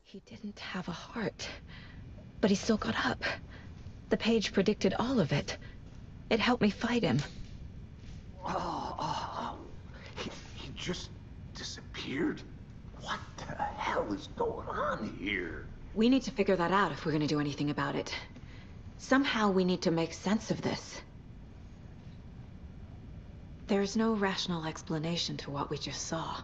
He didn't have a heart, but he still got up. The page predicted all of it. It helped me fight him. He just disappeared? What the hell is going on here? We need to figure that out if we're gonna do anything about it. Somehow we need to make sense of this. There's no rational explanation to what we just saw.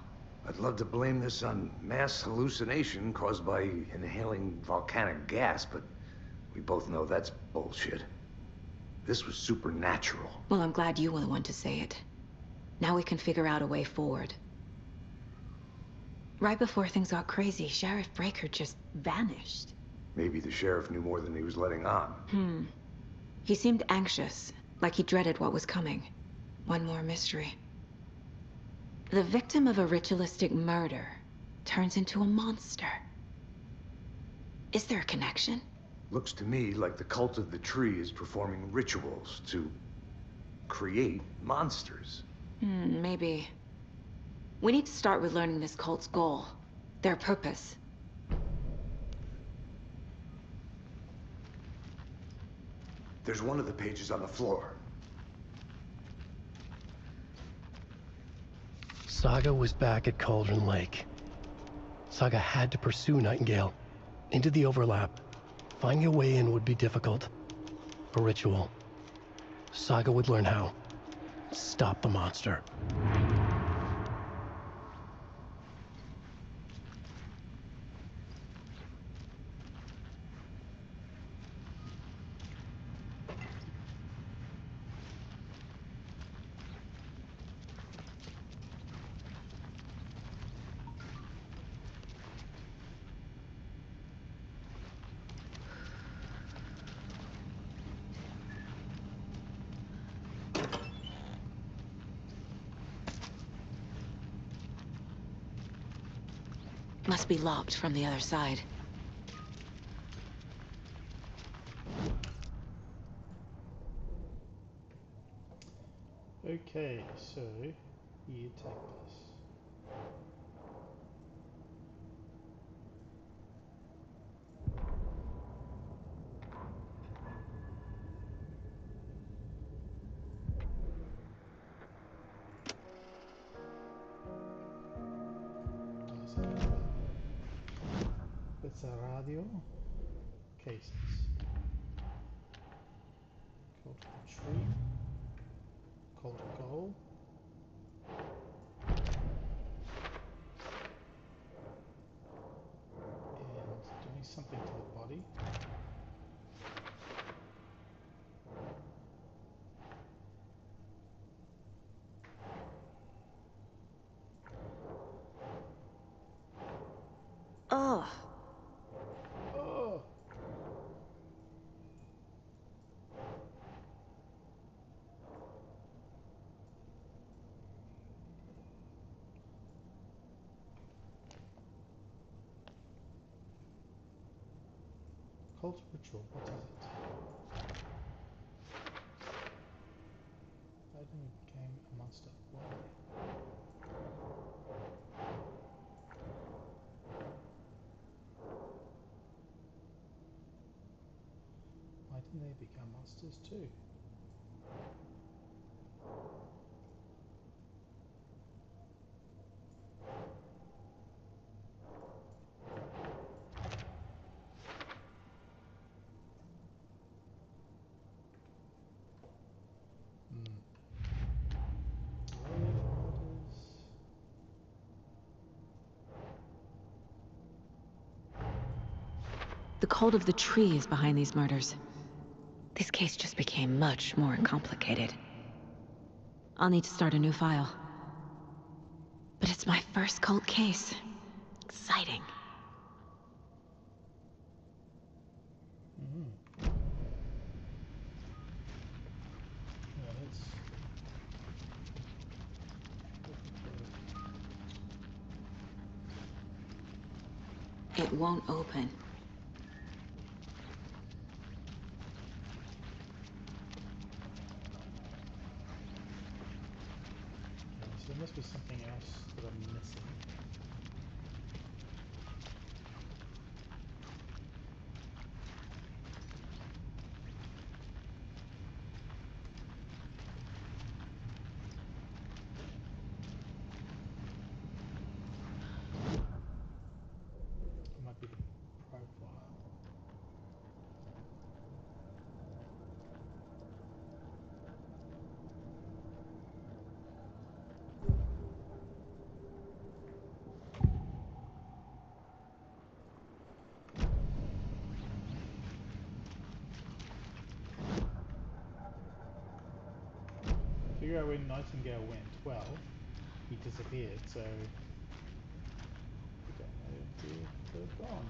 I'd love to blame this on mass hallucination caused by inhaling volcanic gas, but we both know that's bullshit. This was supernatural. Well, I'm glad you were the one to say it. Now we can figure out a way forward. Right before things got crazy, Sheriff Breaker just vanished. Maybe the sheriff knew more than he was letting on. He seemed anxious, like he dreaded what was coming. One more mystery. The victim of a ritualistic murder turns into a monster. Is there a connection? Looks to me like the cult of the tree is performing rituals to create monsters. Maybe. We need to start with learning this cult's goal, their purpose. There's one of the pages on the floor. Saga was back at Cauldron Lake. Saga had to pursue Nightingale into the overlap. Finding a way in would be difficult. A ritual. Saga would learn how. Stop the monster. Must be locked from the other side. Okay, so you take this. It's a radio. Cases. Called the tree. Called goal. And doing something to the body. Oh. Oh! Cult ritual, what is it? I didn't became a monster. Why? Why didn't they become monsters too? The cult of the tree is behind these murders. This case just became much more complicated. I'll need to start a new file. But it's my first cult case. Exciting. It won't open. So there must be something else that I'm missing. Figure out where Nightingale went. Well, he disappeared, so we don't know if they're gone.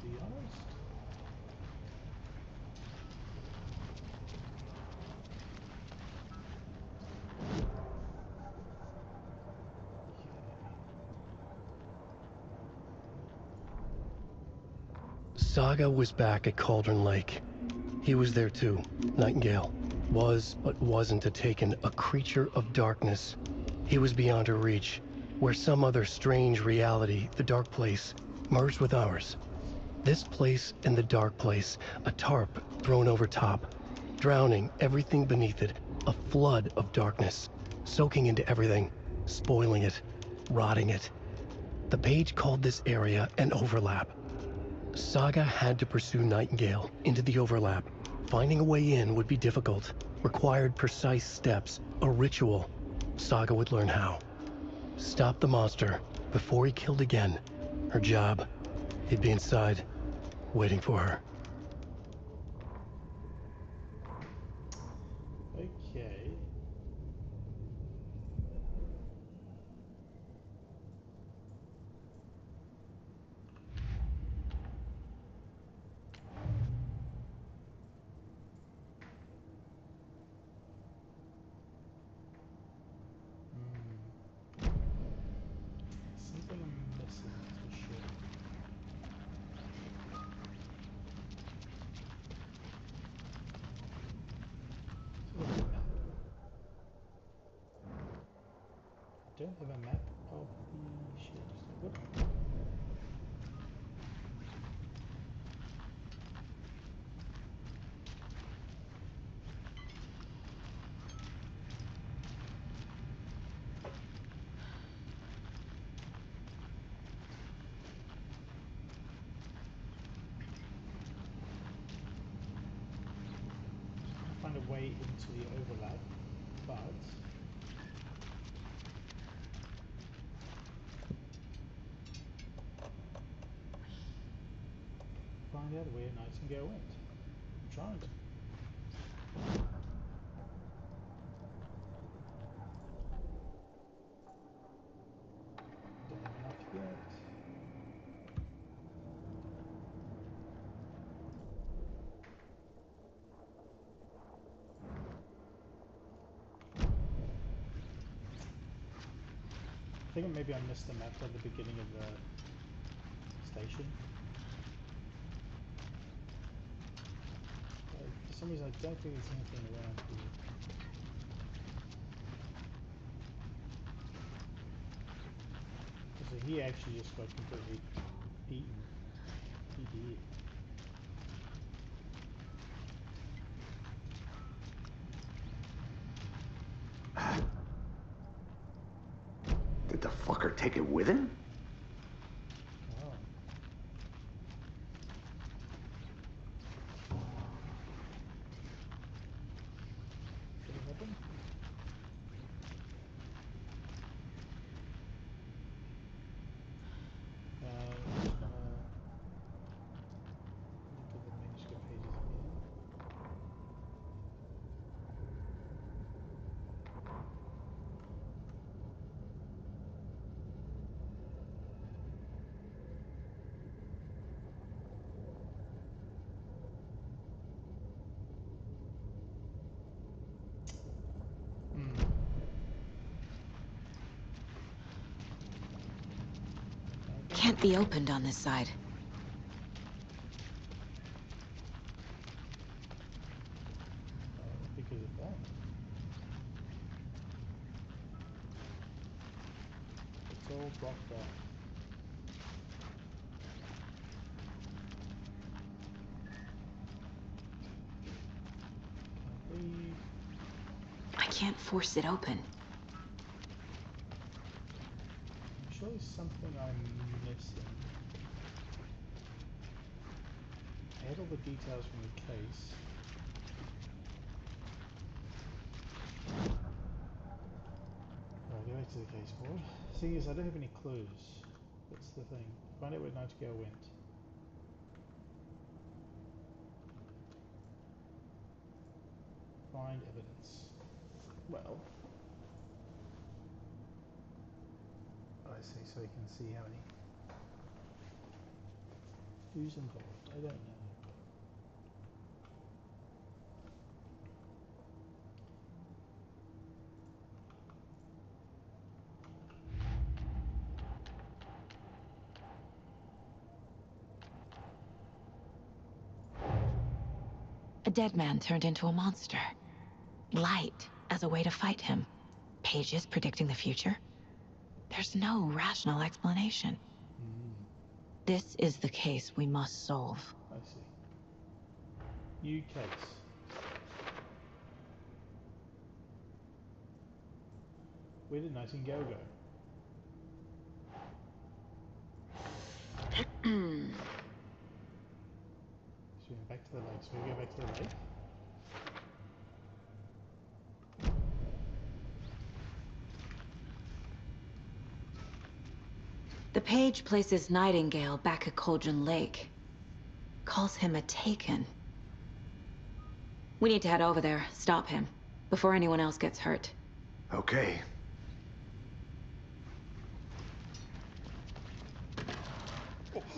To be honest. Saga was back at Cauldron Lake. He was there too. Nightingale was, but wasn't a Taken, a creature of darkness. He was beyond her reach, where some other strange reality, the Dark Place, merged with ours. This place and the Dark Place, a tarp thrown over top, drowning everything beneath it, a flood of darkness, soaking into everything, spoiling it, rotting it. The page called this area an overlap. Saga had to pursue Nightingale into the overlap. Finding a way in would be difficult, required precise steps, a ritual. Saga would learn how. Stop the monster before he killed again. Her job. He'd be inside, waiting for her. Okay. Something I'm missing for sure. Sort of a map. I don't have a map of the shit. What? Find a way into the overlap, but find out where Nightingale went. I'm trying to. Don't have enough yet. I think maybe I missed the map at the beginning of the station. For some reason I don't think there's anything around here. So he actually just got completely beaten. He did. Did the fucker take it with him? Oh. Did it happen? I'm just gonna look at the manuscript pages again. Can't be opened on this side. Because of that. It's all blocked off. Can't leave. I can't force it open. I'm sure there's something I'm missing. I had all the details from the case. Oh, there it to the case board. Thing is, I don't have any clues. That's the thing. Find out where Nightingale went. Find evidence. Well, I see, so you can see how many. Who's involved? I don't know. A dead man turned into a monster. Light as a way to fight him. Pages predicting the future. There's no rational explanation. This is the case we must solve. I see. New case. Where did Nightingale go? So we went back to the lake. So we go back to the lake. The page places Nightingale back at Cauldron Lake. Calls him a Taken. We need to head over there, stop him, before anyone else gets hurt. Okay.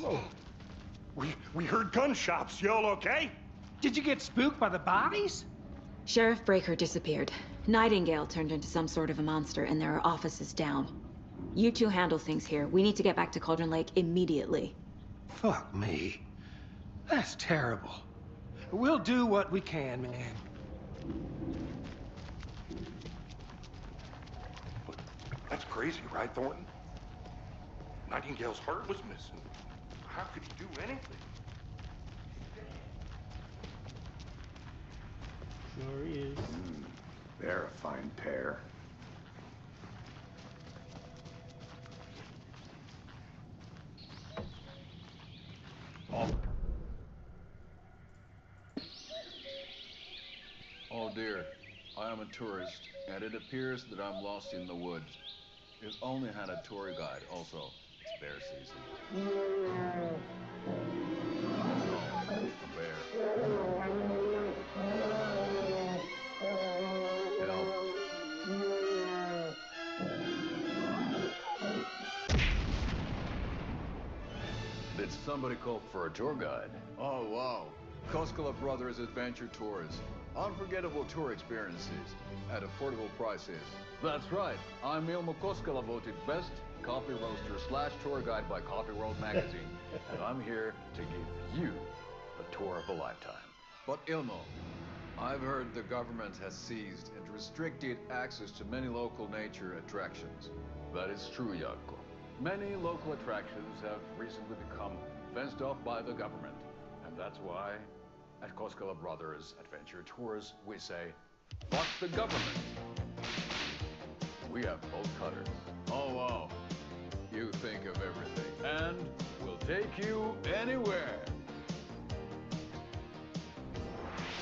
Oh, we heard gunshots. Y'all okay? Did you get spooked by the bodies? Sheriff Breaker disappeared. Nightingale turned into some sort of a monster, and there are offices down. You two handle things here. We need to get back to Cauldron Lake immediately. Fuck me. That's terrible. We'll do what we can, man. That's crazy, right, Thornton? Nightingale's heart was missing. How could he do anything? Sure is. They're a fine pair. Oh dear, I am a tourist, and it appears that I'm lost in the woods. If only had a tour guide, also. It's bear season. Oh, a bear. Help. Did somebody call for a tour guide? Oh, wow. Koskela Brothers Adventure Tours. Unforgettable tour experiences at affordable prices. That's right. I'm Ilmo Koskela, voted best coffee roaster / tour guide by Coffee World magazine. And I'm here to give you the tour of a lifetime. But Ilmo, I've heard the government has seized and restricted access to many local nature attractions. That is true, Jaakko. Many local attractions have recently become fenced off by the government. And that's why at Koskela Brothers Adventure Tours, we say, fuck the government. We have bolt cutters. Oh, wow. You think of everything. And we'll take you anywhere.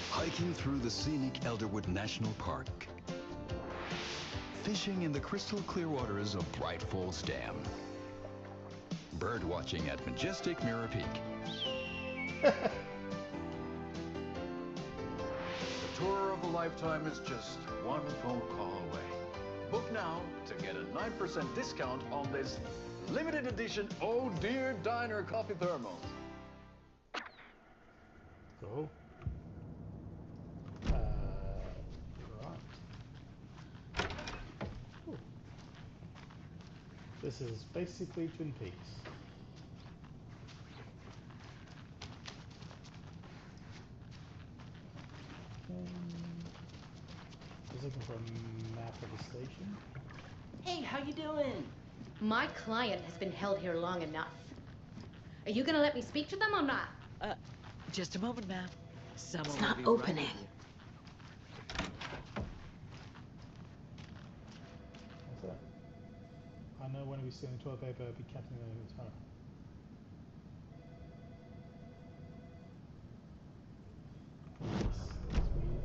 Hiking through the scenic Elderwood National Park. Fishing in the crystal clear waters of Bright Falls Dam. Bird watching at majestic Mirror Peak. The tour of a lifetime is just one phone call away. Book now to get a 9% discount on this limited edition Oh Dear Diner coffee thermos. Cool. Right. Ooh. This is basically Twin Peaks. I was looking for a map of the station. Hey, how you doing? My client has been held here long enough. Are you gonna let me speak to them or not? Just a moment, ma'am. Someone It's will not be opening. Right with you. What's that? I know when we see in the toilet paper, I'll be cutting the guitar. That's weird.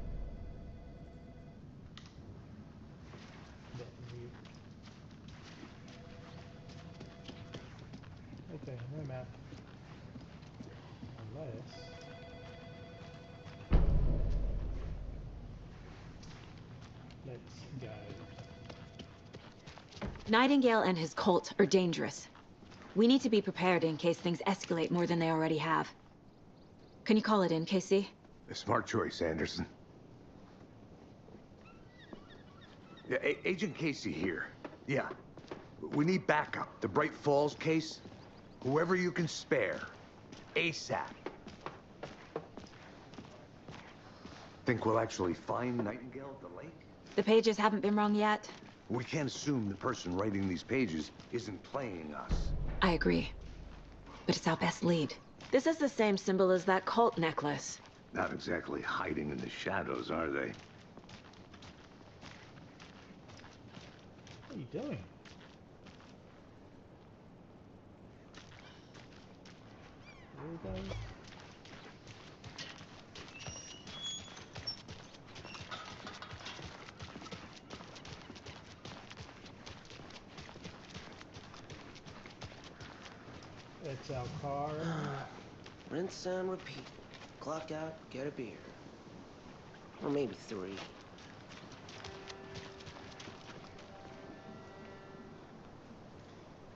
That's weird. Okay, no map. Unless... Let's go. Nightingale and his cult are dangerous. We need to be prepared in case things escalate more than they already have. Can you call it in, Casey? A smart choice, Anderson. Yeah, Agent Casey here. Yeah. We need backup. The Bright Falls case. Whoever you can spare. ASAP. Think we'll actually find Nightingale at the lake? The pages haven't been wrong yet. We can't assume the person writing these pages isn't playing us. I agree. But it's our best lead. This is the same symbol as that cult necklace. Not exactly hiding in the shadows, are they? What are you doing? There we go. It's our car. Rinse and repeat. Clock out, get a beer. Or maybe 3.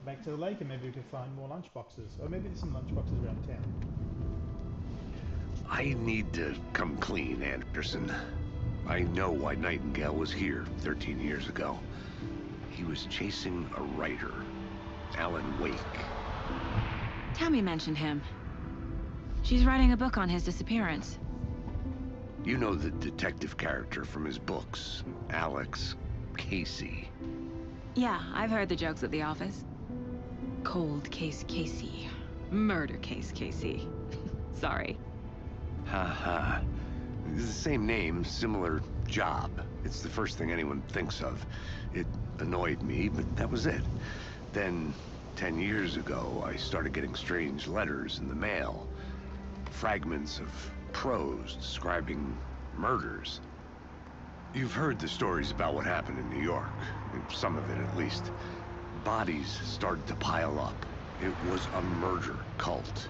Back to the lake and maybe we can find more lunchboxes. Or maybe there's some lunchboxes around town. I need to come clean, Anderson. I know why Nightingale was here 13 years ago. He was chasing a writer, Alan Wake. Tammy mentioned him. She's writing a book on his disappearance. You know the detective character from his books, Alex Casey. Yeah, I've heard the jokes at the office. Cold case Casey. Murder case Casey. Sorry. Ha. It's the same name, similar job. It's the first thing anyone thinks of. It annoyed me, but that was it. Then, 10 years ago, I started getting strange letters in the mail. Fragments of prose describing murders. You've heard the stories about what happened in New York. Some of it, at least. Bodies started to pile up. It was a murder cult.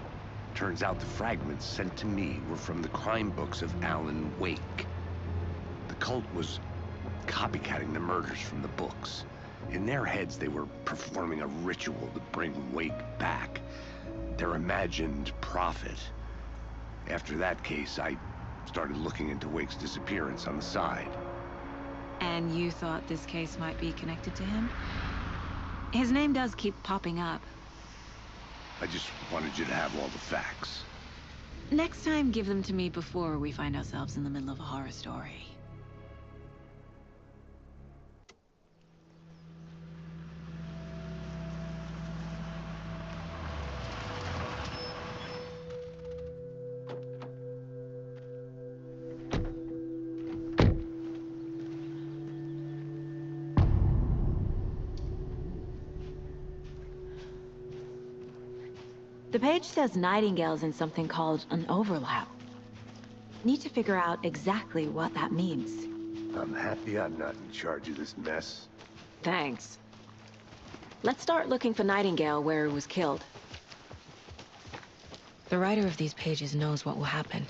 Turns out the fragments sent to me were from the crime books of Alan Wake. The cult was copycatting the murders from the books. In their heads, they were performing a ritual to bring Wake back. Their imagined prophet. After that case, I started looking into Wake's disappearance on the side. And you thought this case might be connected to him? His name does keep popping up. I just wanted you to have all the facts. Next time, give them to me before we find ourselves in the middle of a horror story. The page says Nightingale's in something called an overlap. Need to figure out exactly what that means. I'm happy I'm not in charge of this mess. Thanks. Let's start looking for Nightingale where he was killed. The writer of these pages knows what will happen.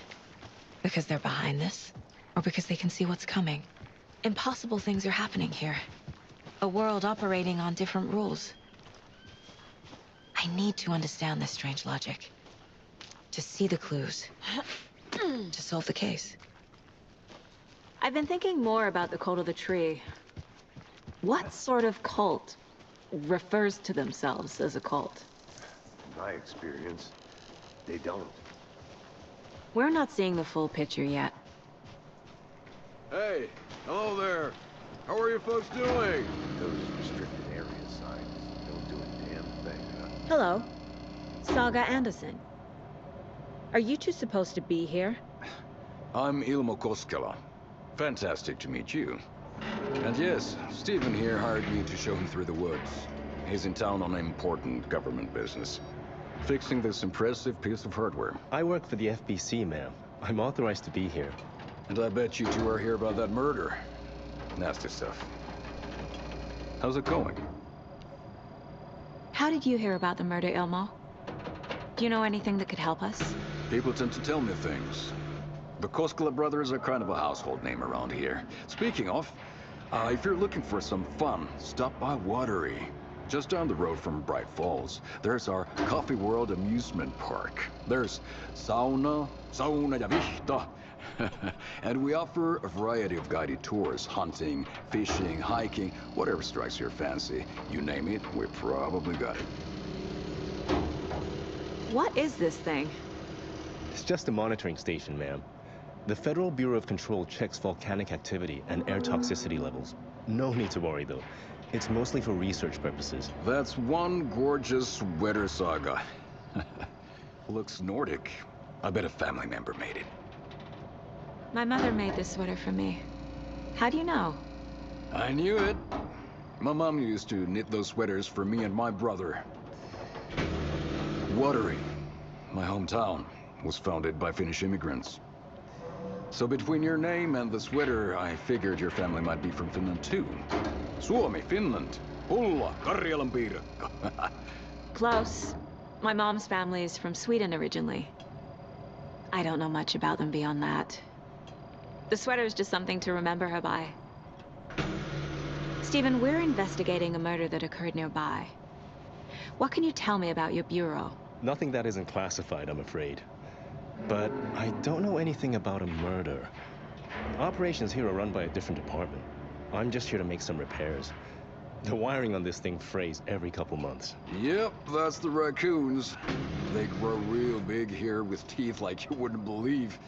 Because they're behind this, or because they can see what's coming. Impossible things are happening here. A world operating on different rules. I need to understand this strange logic. To see the clues. To solve the case. I've been thinking more about the cult of the tree. What sort of cult refers to themselves as a cult? In my experience, they don't. We're not seeing the full picture yet. Hey, hello there. How are you folks doing? Those restricted area signs don't do a damn thing, huh? Hello. Saga Anderson. Are you two supposed to be here? I'm Ilmo Koskela. Fantastic to meet you. And yes, Stephen here hired me to show him through the woods. He's in town on important government business. Fixing this impressive piece of hardware. I work for the FBC, ma'am. I'm authorized to be here. And I bet you two are here about that murder. Nasty stuff. How's it going? How did you hear about the murder, Ilmo? Do you know anything that could help us? People tend to tell me things. The Koskela brothers are kind of a household name around here. Speaking of, if you're looking for some fun, stop by Watery. Just down the road from Bright Falls, there's our Coffee World amusement park. There's sauna ja vihta. And we offer a variety of guided tours, hunting, fishing, hiking, whatever strikes your fancy. You name it, we probably got it. What is this thing? It's just a monitoring station, ma'am. The Federal Bureau of Control checks volcanic activity and air toxicity levels. No need to worry, though. It's mostly for research purposes. That's one gorgeous sweater, Saga. Looks Nordic. I bet a family member made it. My mother made this sweater for me. How do you know? I knew it. My mom used to knit those sweaters for me and my brother. Watery, my hometown, was founded by Finnish immigrants. So between your name and the sweater, I figured your family might be from Finland too. Suomi, Finland. Ulla, Karjalan piirakka. Close. My mom's family is from Sweden originally. I don't know much about them beyond that. The sweater is just something to remember her by. Stephen, we're investigating a murder that occurred nearby. What can you tell me about your bureau? Nothing that isn't classified, I'm afraid. But I don't know anything about a murder. Operations here are run by a different department. I'm just here to make some repairs. The wiring on this thing frays every couple months. Yep, that's the raccoons. They grow real big here with teeth like you wouldn't believe.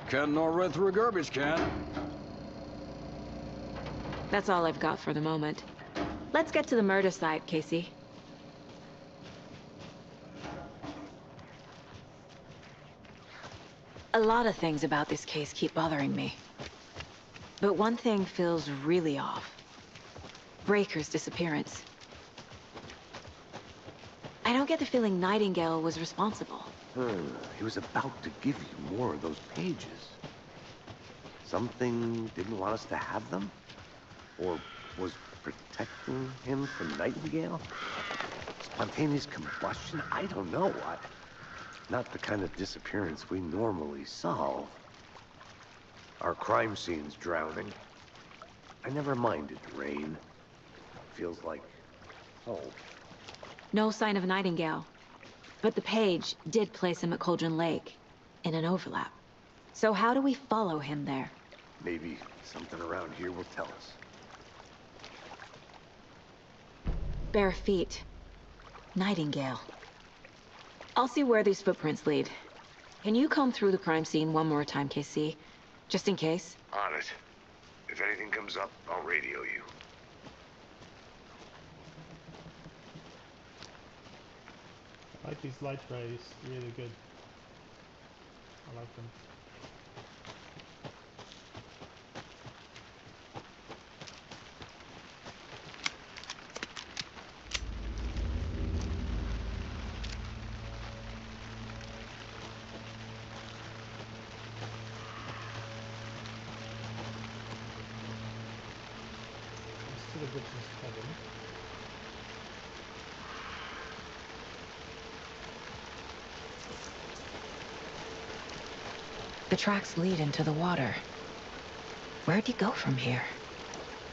Can't gnaw right through a garbage can. That's all I've got for the moment. Let's get to the murder site, Casey. A lot of things about this case keep bothering me. But one thing feels really off. Breaker's disappearance. I don't get the feeling Nightingale was responsible. He was about to give you more of those pages. Something didn't want us to have them? Or was protecting him from Nightingale? Spontaneous combustion? I don't know. Not the kind of disappearance we normally solve. Our crime scene's drowning. I never minded the rain. Feels like home. No sign of Nightingale. But the page did place him at Cauldron Lake, in an overlap. So how do we follow him there? Maybe something around here will tell us. Bare feet. Nightingale. I'll see where these footprints lead. Can you comb through the crime scene one more time, KC? Just in case? On it. If anything comes up, I'll radio you. I like these light rays, really good. I like them. Let's see the bridge's cabin. The tracks lead into the water. Where'd you go from here?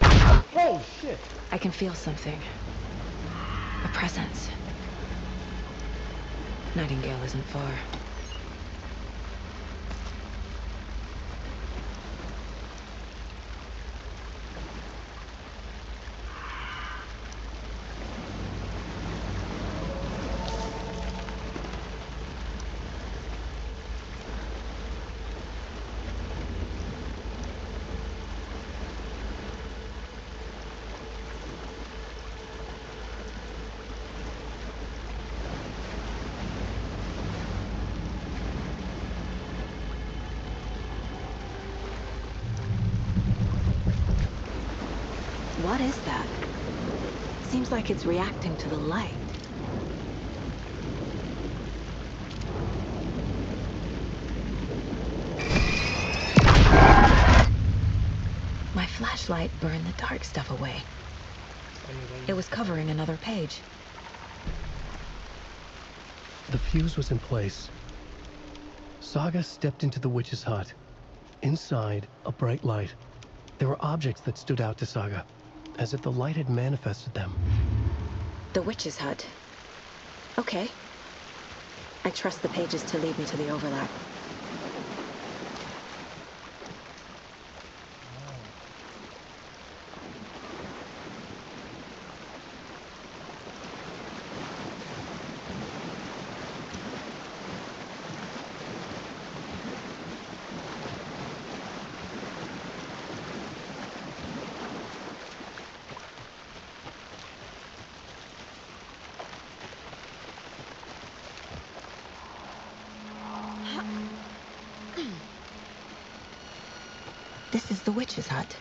Oh, shit! I can feel something. A presence. Nightingale isn't far. What is that? Seems like it's reacting to the light. My flashlight burned the dark stuff away. It was covering another page. The fuse was in place. Saga stepped into the witch's hut. Inside, a bright light. There were objects that stood out to Saga, as if the light had manifested them. The witch's hut. Okay. I trust the pages to lead me to the overlap. This is the witch's hut.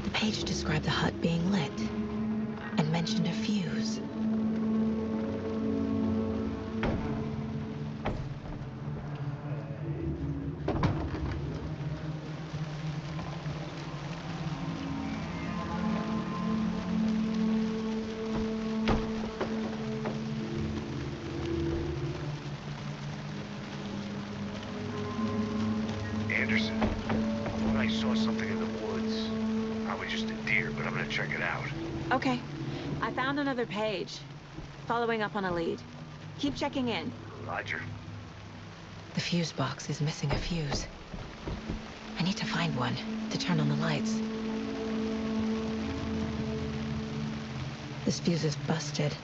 The page described the hut being lit and mentioned a fuse. Anderson, I thought I saw something in the woods. Probably just a deer, but I'm gonna check it out. Okay. I found another page. Following up on a lead. Keep checking in. Roger. The fuse box is missing a fuse. I need to find one to turn on the lights. This fuse is busted.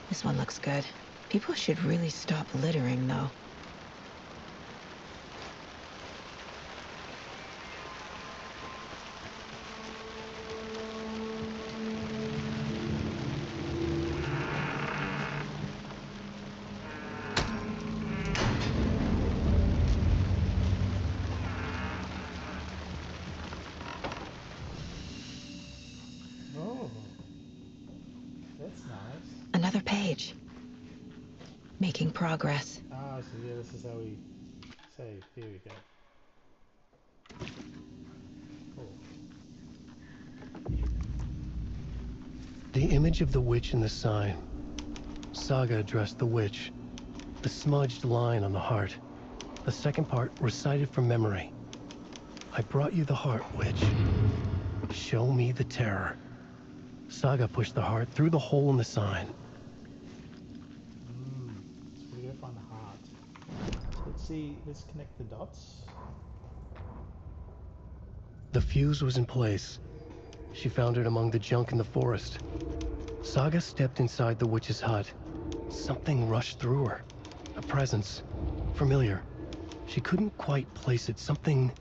This one looks good. People should really stop littering, though. Oh, that's nice. Another page. Making progress. Ah, so yeah, this is how we save. Here we go. Cool. The image of the witch in the sign. Saga addressed the witch. The smudged line on the heart. The second part recited from memory. I brought you the heart, witch. Show me the terror. Saga pushed the heart through the hole in the sign. So we go find the heart. Let's see, let's connect the dots. The fuse was in place. She found it among the junk in the forest. Saga stepped inside the witch's hut. Something rushed through her. A presence. Familiar. She couldn't quite place it. Something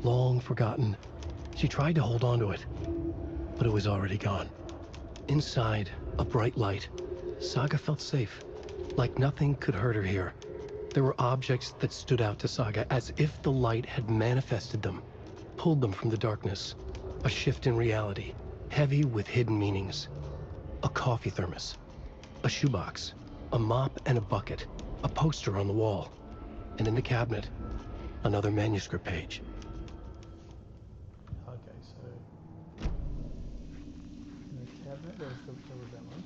long forgotten. She tried to hold on to it, but it was already gone. Inside, a bright light. Saga felt safe, like nothing could hurt her here. There were objects that stood out to Saga as if the light had manifested them, pulled them from the darkness. A shift in reality, heavy with hidden meanings. A coffee thermos, a shoebox, a mop and a bucket, a poster on the wall, and in the cabinet, another manuscript page. Okay, so in the cabinet, there was that one.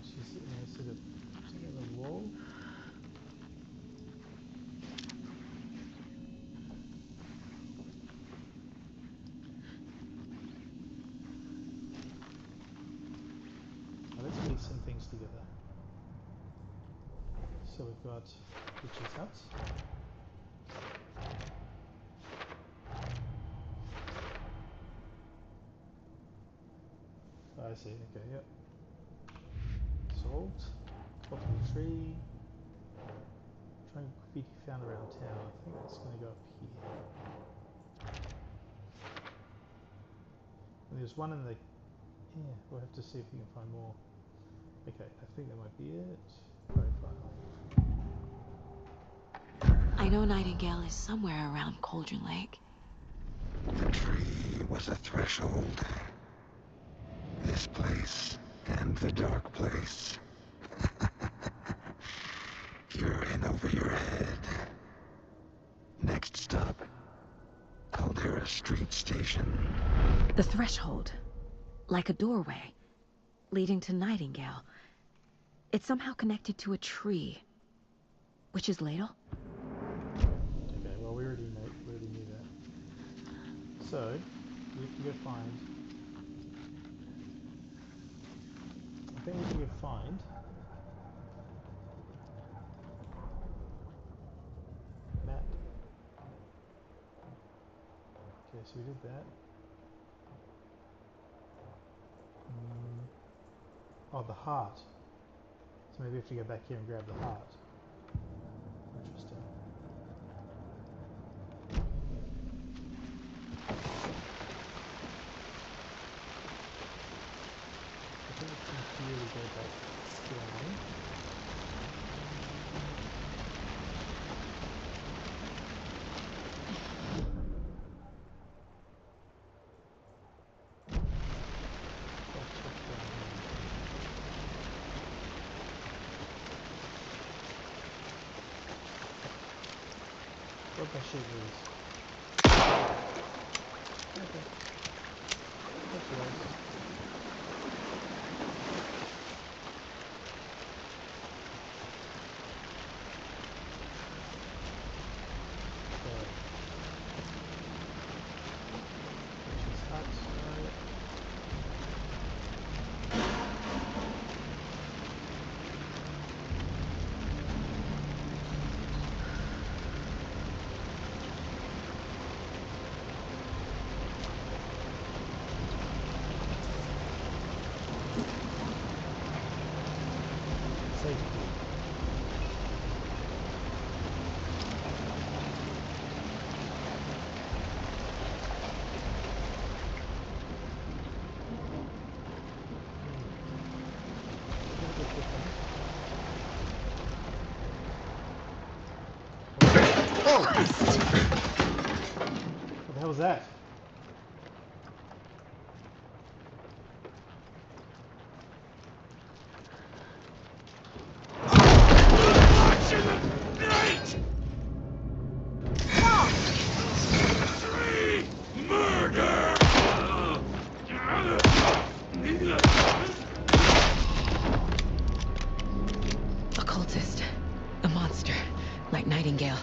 She's sitting there, sort of sitting on the wall. Now let's piece some things together. So we've got Witch's Hut. I see, okay, yep. Salt, cotton tree. Trying to be found around town. I think it's going to go up here. And there's one in the... Yeah, we'll have to see if we can find more. Okay, I think that might be it. Profile. I know Nightingale is somewhere around Cauldron Lake. The tree was a threshold. This place and the dark place. You're in over your head. Next stop, Caldera Street Station. The threshold. Like a doorway. Leading to Nightingale. It's somehow connected to a tree. Witch's Ladle? Okay, well we already knew that. So, we have to go find... I think we can go find... map. Okay, so we did that. Oh, the heart. So maybe we have to go back here and grab the heart. Interesting. I think from here we go back down. What that shit is. Okay. That's nice. What the hell was that? Occultist. A monster. Like Nightingale.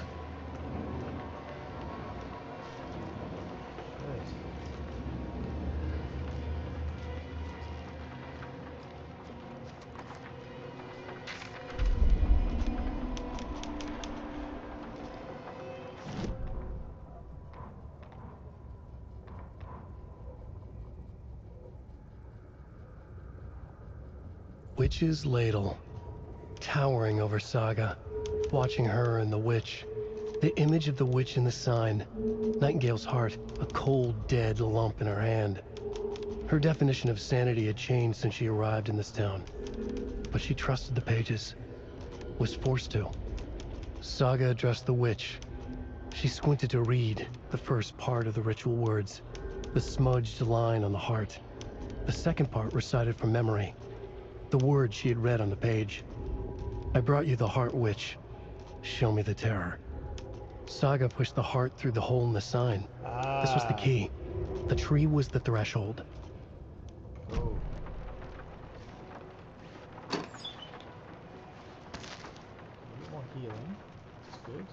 Witch's Ladle, towering over Saga, watching her and the witch. The image of the witch in the sign, Nightingale's heart, a cold, dead lump in her hand. Her definition of sanity had changed since she arrived in this town, but she trusted the pages, was forced to. Saga addressed the witch. She squinted to read the first part of the ritual words, the smudged line on the heart. The second part recited from memory. The words she had read on the page. I brought you the heart, witch. Show me the terror. Saga pushed the heart through the hole in the sign. This was the key. The tree was the threshold. Oh. A bit more healing. That's good.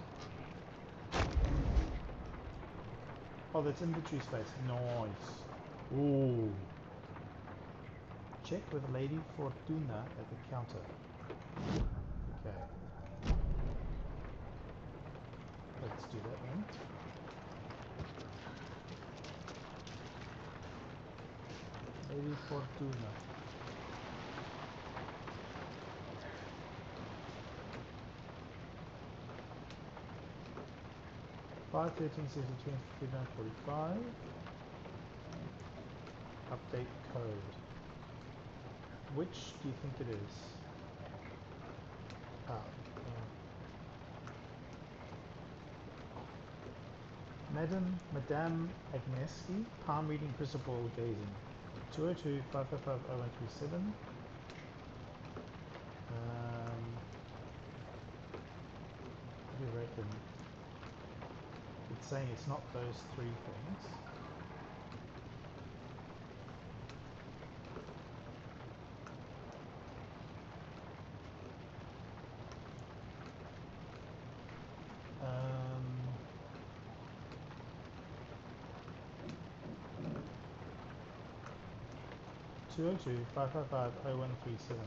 Oh, that's inventory space. Nice. Ooh. Check with Lady Fortuna at the counter. Okay. Let's do that then. Lady Fortuna. Five 1362 Update code. Which do you think it is? Madame Agneski, palm reading, crystal ball gazing. 202 555 0137. What do you reckon? It's saying it's not those three things. Two oh two 555 0137.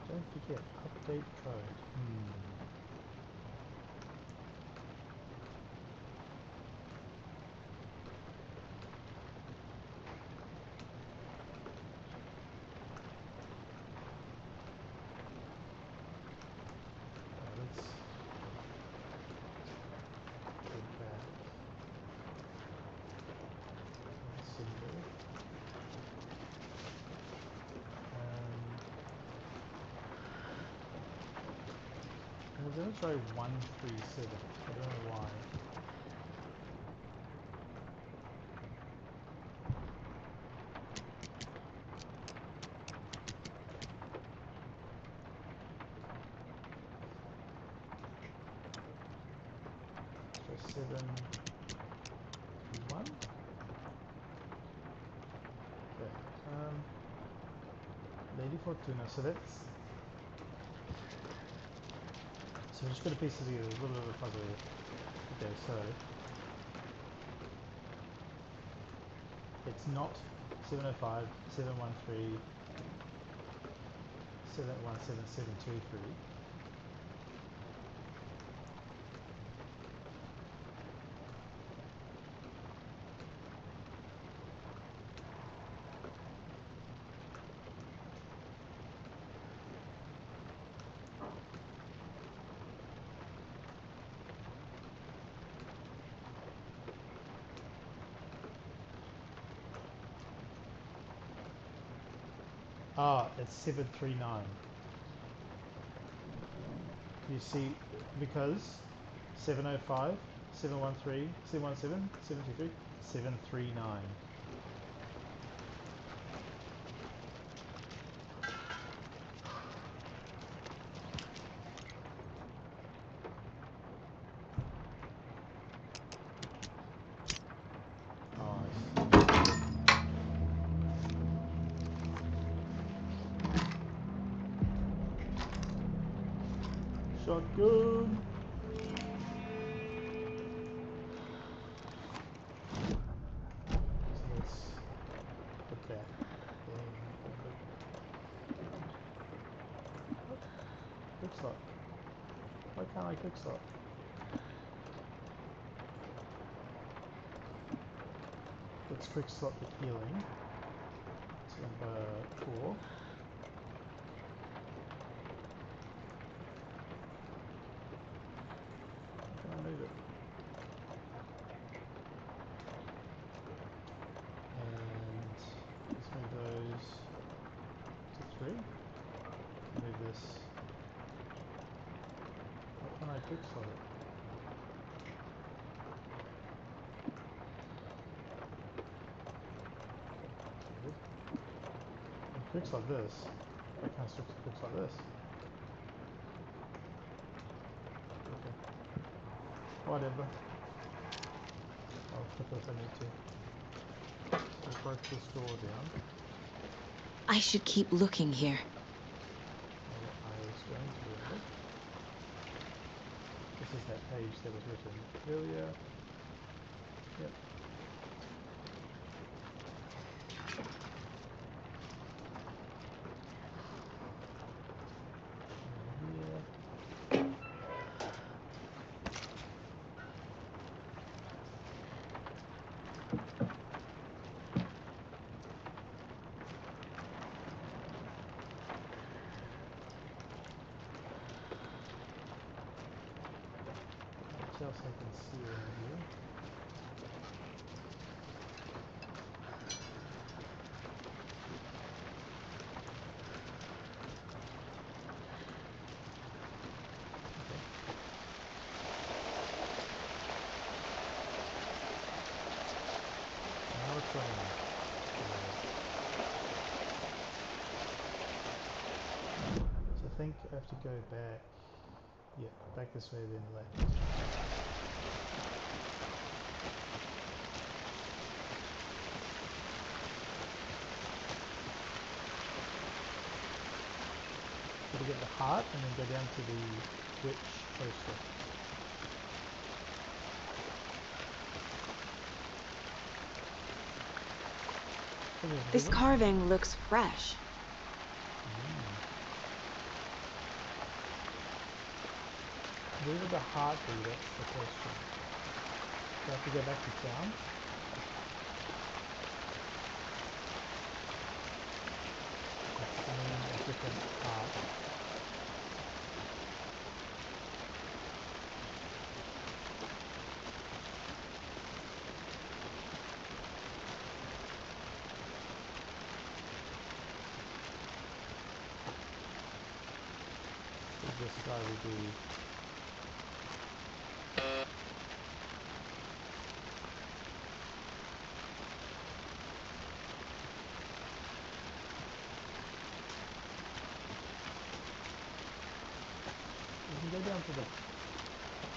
Don't forget, update code. Let's go back. Symbol. I was going to try 137. I don't know why. So 7 1. Okay. Lady Fortuna. So that's. So I'm just going to piece it together, a little bit of a puzzle here. Okay, so it's not 705, 713, 717, 723. Ah, it's 739. You see, because 705, 713, 717, 723, 739. Shotgun! So let's put that in. Quick slot. Why can't I quick slot? Let's quick slot the healing. It's number 4. Move it. And let's move those to 3. Move this. Why can't I quick slot it? Good. And quick slot this. I can't quick slot this. Whatever. I'll put this I need to. So break this door down. I should keep looking here. I was going to remember. This is that page that was written earlier. Yep. What else I can see around here? Okay. to go back. Yeah, back this way, then left. So to get the heart and then go down to the witch poster. This carving looks fresh. Where would the heart be? That's the question. Do I have to go back to town? That's a different heart. So this guy will be. Go down to the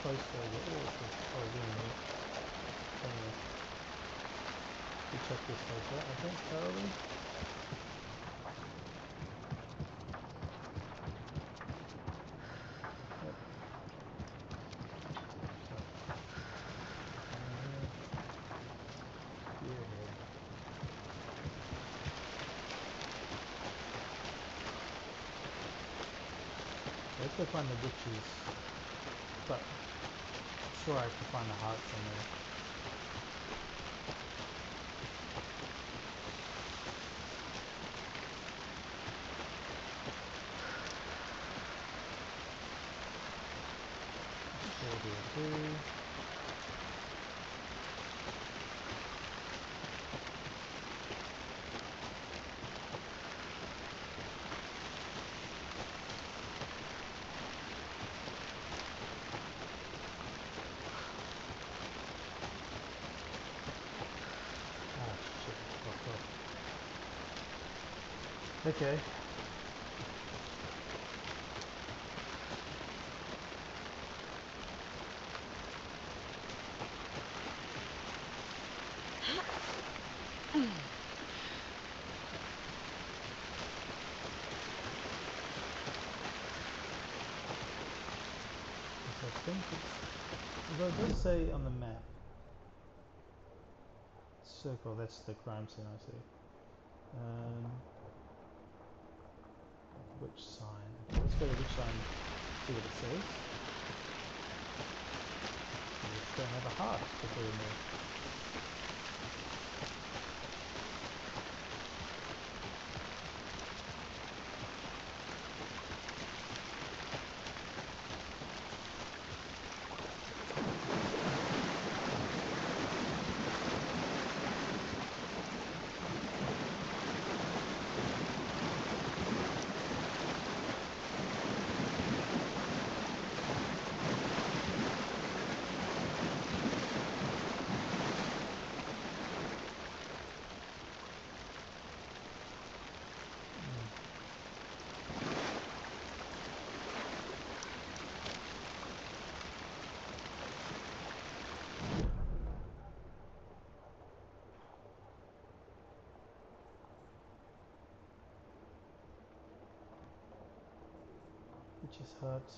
poster over here. To check this place out, I think, thoroughly. Yep. Let's go find the witches, but I'm sure I have to find the heart somewhere. Okay. So I think it's, although it does say on the map, circle, that's the crime scene, I see. Which sign? Okay, let's go to which sign, see what it says. We just don't have a heart to put in there. Witch's hut.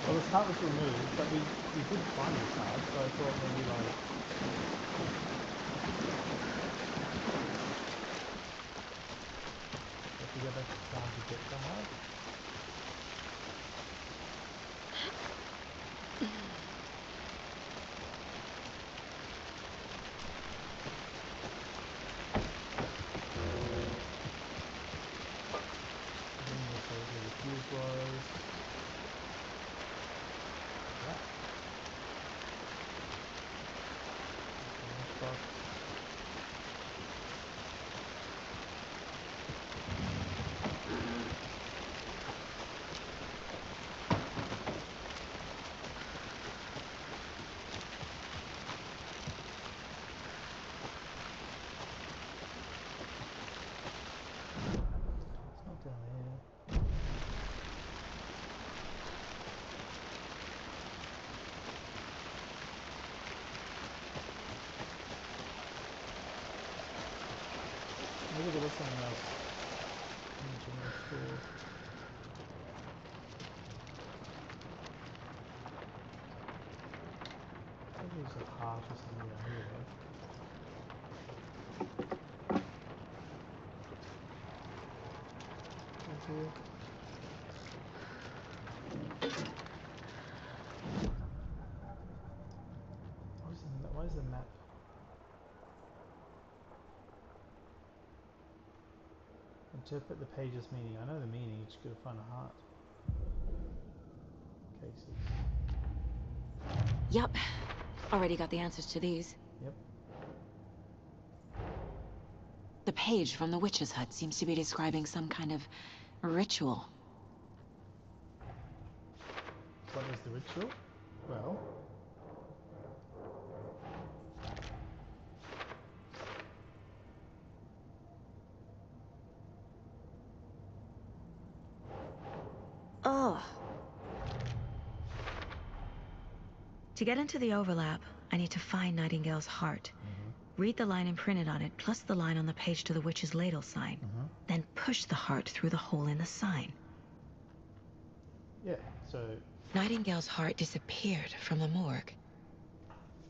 Well, this heart was removed, but we did find this heart, so I thought maybe like... If we go back to town to get the heart? Then we'll say where the fuse was. Maybe there was something else in the general store. Maybe there's a heart or something down here though. Right here. Why is the map? Interpret the page's meaning. I know the meaning, you just gotta find a heart. Cases. Yup. Already got the answers to these. Yep. The page from the witch's hut seems to be describing some kind of ritual. What is the ritual? Well... Oh. To get into the overlap, I need to find Nightingale's heart. Read the line imprinted on it, plus the line on the page to the witch's ladle sign. Then push the heart through the hole in the sign. Yeah, so... Nightingale's heart disappeared from the morgue.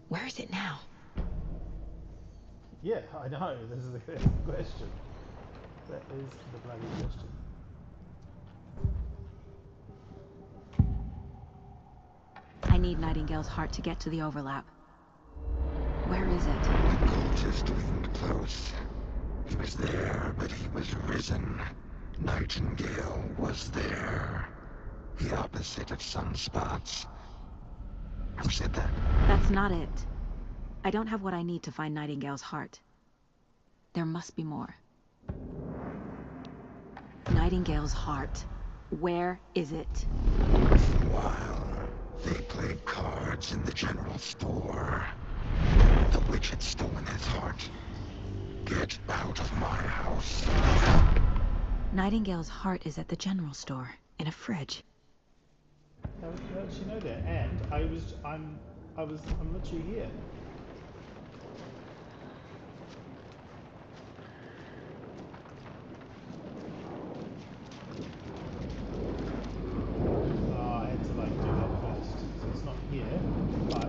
Where is it now? Yeah, I know, this is the question. That is the bloody question. I need Nightingale's heart to get to the overlap. Where is it? The cultist wasn't close. He was there, but he was risen. Nightingale was there. The opposite of sunspots. Who said that? That's not it. I don't have what I need to find Nightingale's heart. There must be more. Nightingale's heart. Where is it? For a while, they played cards in the general store. The witch had stolen his heart. Get out of my house. Nightingale's heart is at the general store, in a fridge. How did she know that? And I'm literally here. I had to like do that first. So it's not here, but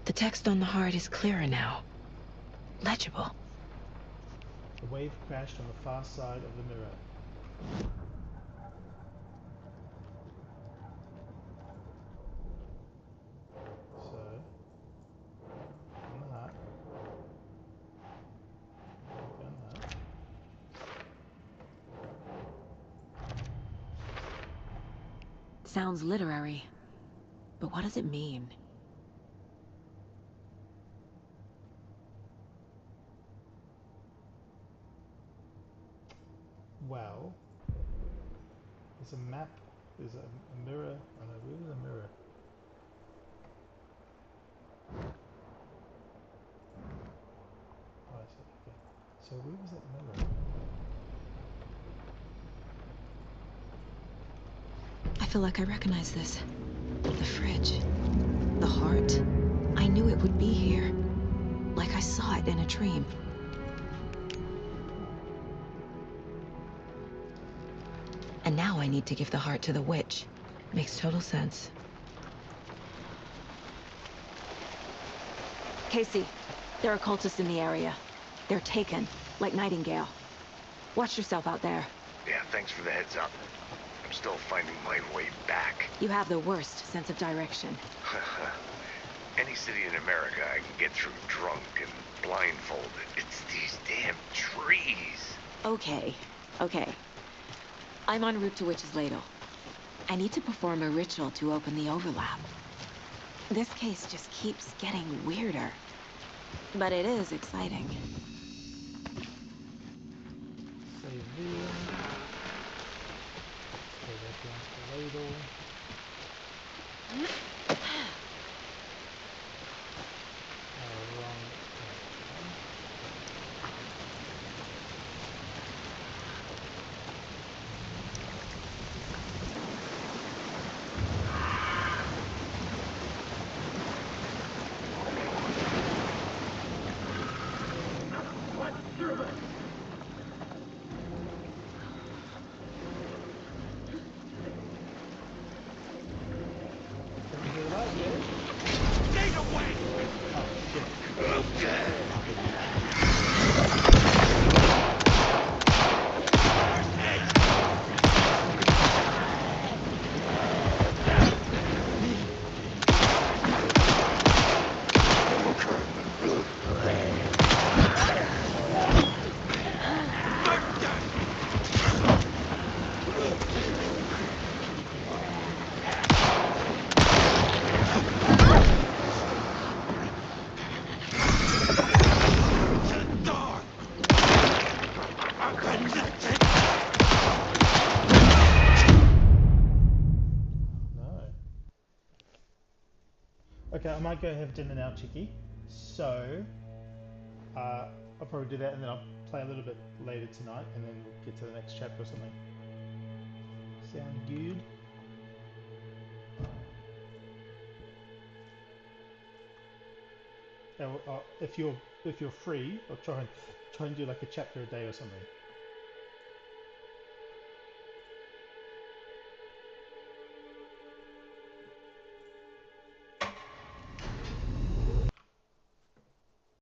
The text on the heart is clearer now. Legible. the wave crashed on the far side of the mirror. So, on the heart. On that. Sounds literary. But what does it mean? Well, there's a map, there's a mirror, oh no, where was a mirror? Oh, I see, okay. So where was that mirror? I feel like I recognize this. The fridge. The heart. I knew it would be here. Like I saw it in a dream. And now I need to give the heart to the witch. Makes total sense. Casey, there are cultists in the area. They're taken, like Nightingale. Watch yourself out there. Yeah, thanks for the heads up. I'm still finding my way back. You have the worst sense of direction. Any city in America I can get through drunk and blindfolded. It's these damn trees. Okay, okay. I'm en route to Witch's Ladle. I need to perform a ritual to open the overlap. This case just keeps getting weirder. But it is exciting. Save here. Go back down to the ladle. Wrong. Okay, I might go have dinner now, Chicky. So, I'll probably do that and then I'll play a little bit later tonight and then we'll get to the next chapter or something. Sound good? If you're free, I'll try and do like a chapter a day or something.